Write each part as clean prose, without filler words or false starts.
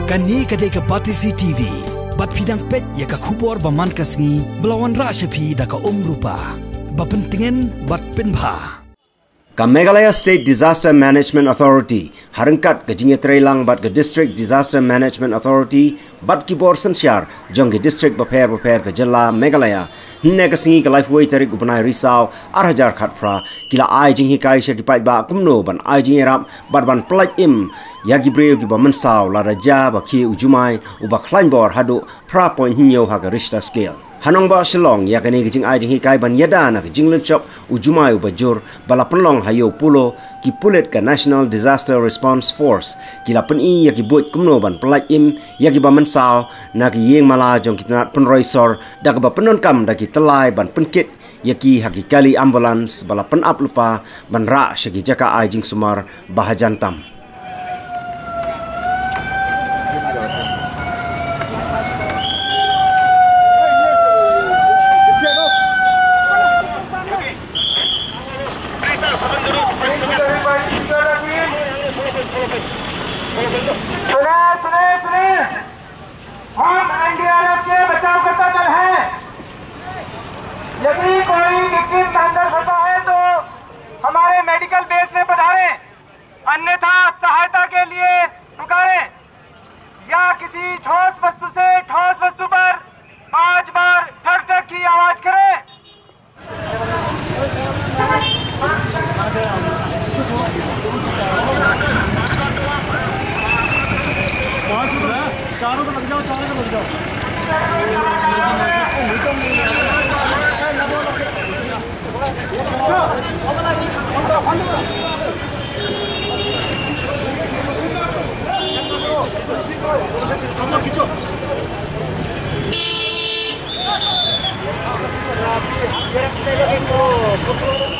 Kani kadai ka Batisi TV. Bat pidang pet ya ka kubor baman kasngi belawan rasyapi da ka rupa. Bapentingin bat penbha. Ka Meghalaya State Disaster Management Authority harangkat ke Jinghikai bat ke District Disaster Management Authority bat ki bor sensyar jong ke District baper ke Jylla Meghalaya hne ka singi ka life way tarik upanai risau arhajar khatpra kila ai Jinghikai sya ki pai ba kumno ban ai Jingirap bat ban plaj im yagi breu ki ba mensau la raja ba ki Jumai uba klain bor hadu pra point hinyo ha ka Richter scale Hanong ba Shillong ya kani kijing ai Jinghikai ban Ïada na kijing lunchop Jumai ubajur bala penlong hayo pulo ki pulit ka National Disaster Response Force kila peni ya ki buat kumno ban pelaj im ya ki ba mensau na ki yeng mala jong kitnat penroisor da ka ba penon kam da ki telai ban penkit ya ki haki kali ambulans bala penap lupa ban ra syaki jaka ai jing sumar bahajantam सुने हम NDRF के बचाव करता दल हैं। यदि कोई victim अंदर फंसा है तो हमारे मेडिकल बेस में पधारें, अन्यथा सहायता के लिए पुकारें या किसी ठोस वस्तु पर 5 बार ठक ठक की आवाज करें। चारों तो लग जाओ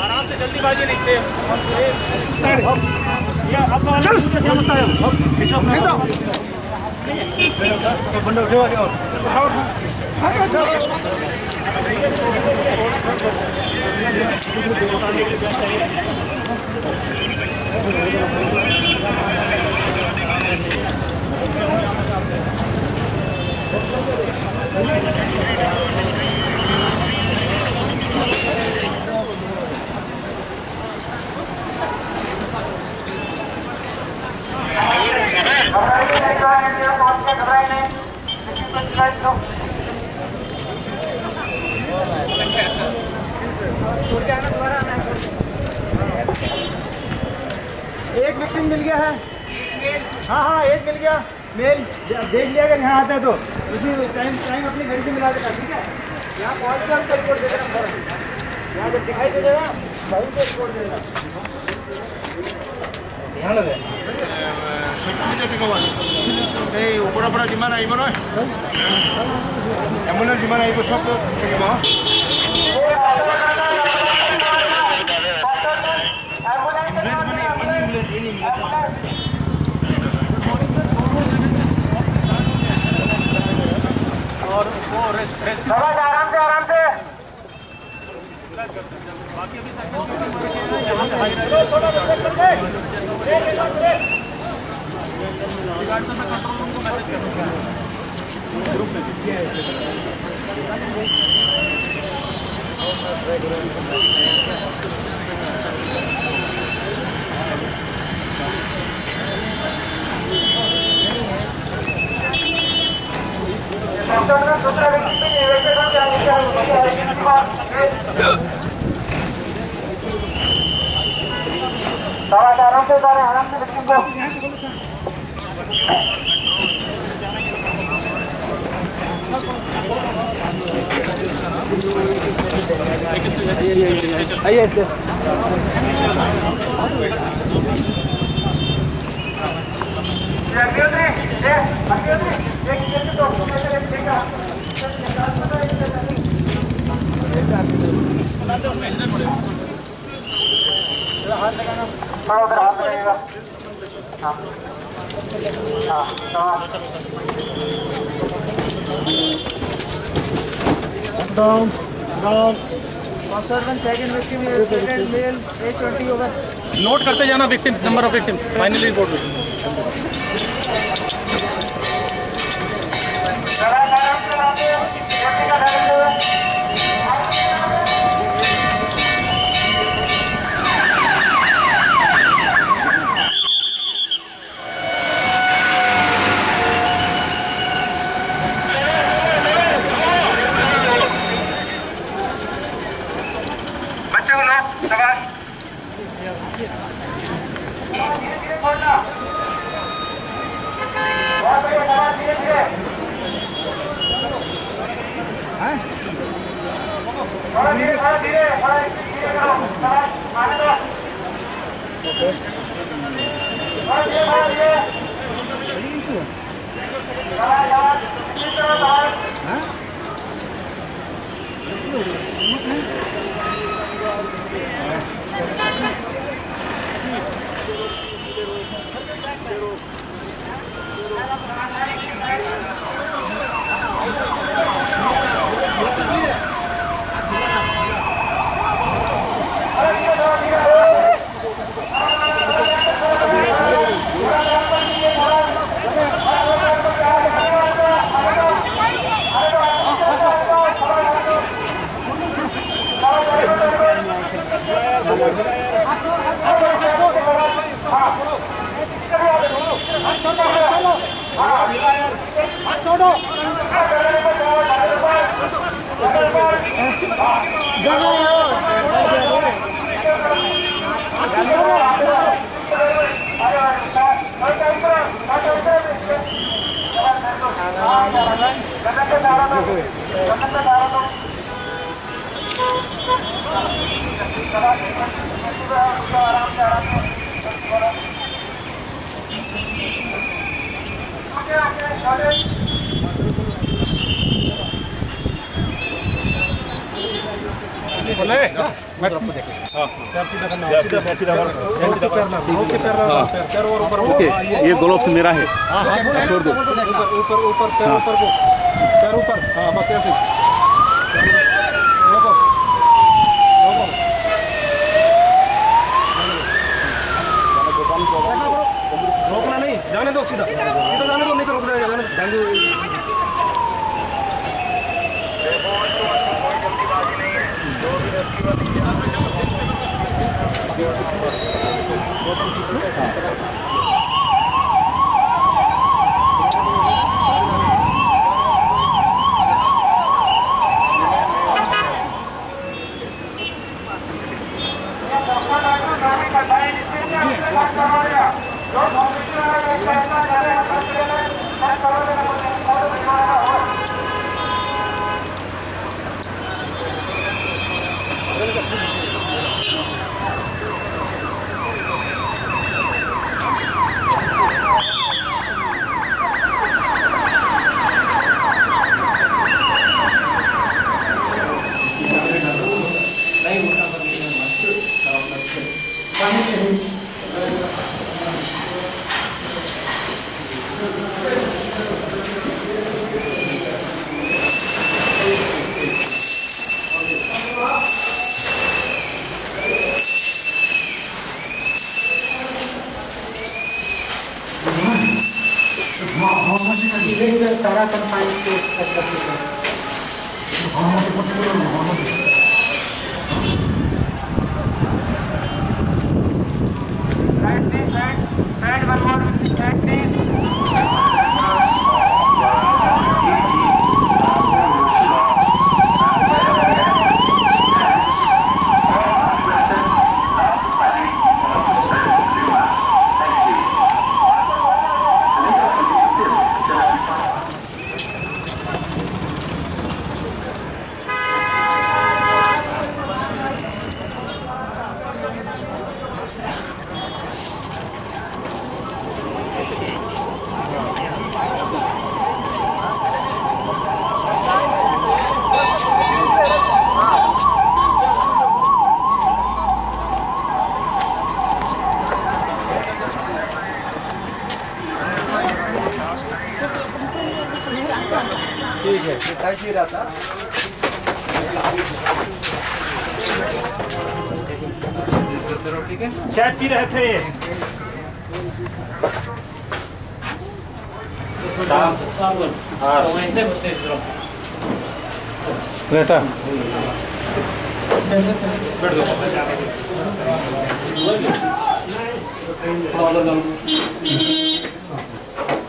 आराम से जल्दीबाजी नहीं से बंदा उठेगा एक विक्टिम मिल गया है। हाँ एक मिल गया मेल देख लिया अगर यहाँ आता है तो उसी टाइम अपनी गाड़ी से मिला देगा। ठीक है, यहाँ पहुँच कर हमको रिपोर्ट दे देना। यहाँ जब दिखाई दे देगा वहीं से रिपोर्ट दे देगा। यहाँ लगे ऊपर जिमान आइब ना एम्बुलेंस जिमान आइब सब आराम से बाकी अभी ग्रुप में आराम से विक्टिम को आइए हाथ लगाना थोड़ा उधर हाथ लगेगा। डाउन सेकंड विक्टिम मेल 820 होगा। नोट करते जाना victims, number of victims finally report okay, ये ग्लोव्स मेरा है। छोड़ दो। ऊपर ऊपर पैर ऊपर को, पैर ऊपर। हाँ बस ऐसे। रोको रोको। रोकना नहीं, जाने दो सीधा सीधा जाने दो, नहीं तो रुक जाएगा। जाने दो। सारा कंफाइन ठीक है, चाय पी रहा था। चाय पी रहे थे। रहता बैठ दो।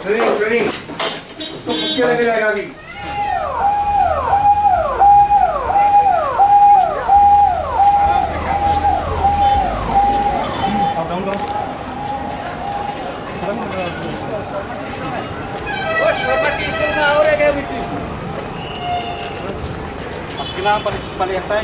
ट्रेनिंग उसको पीछे लेके जाएगा अभी। Kailangan palihatay.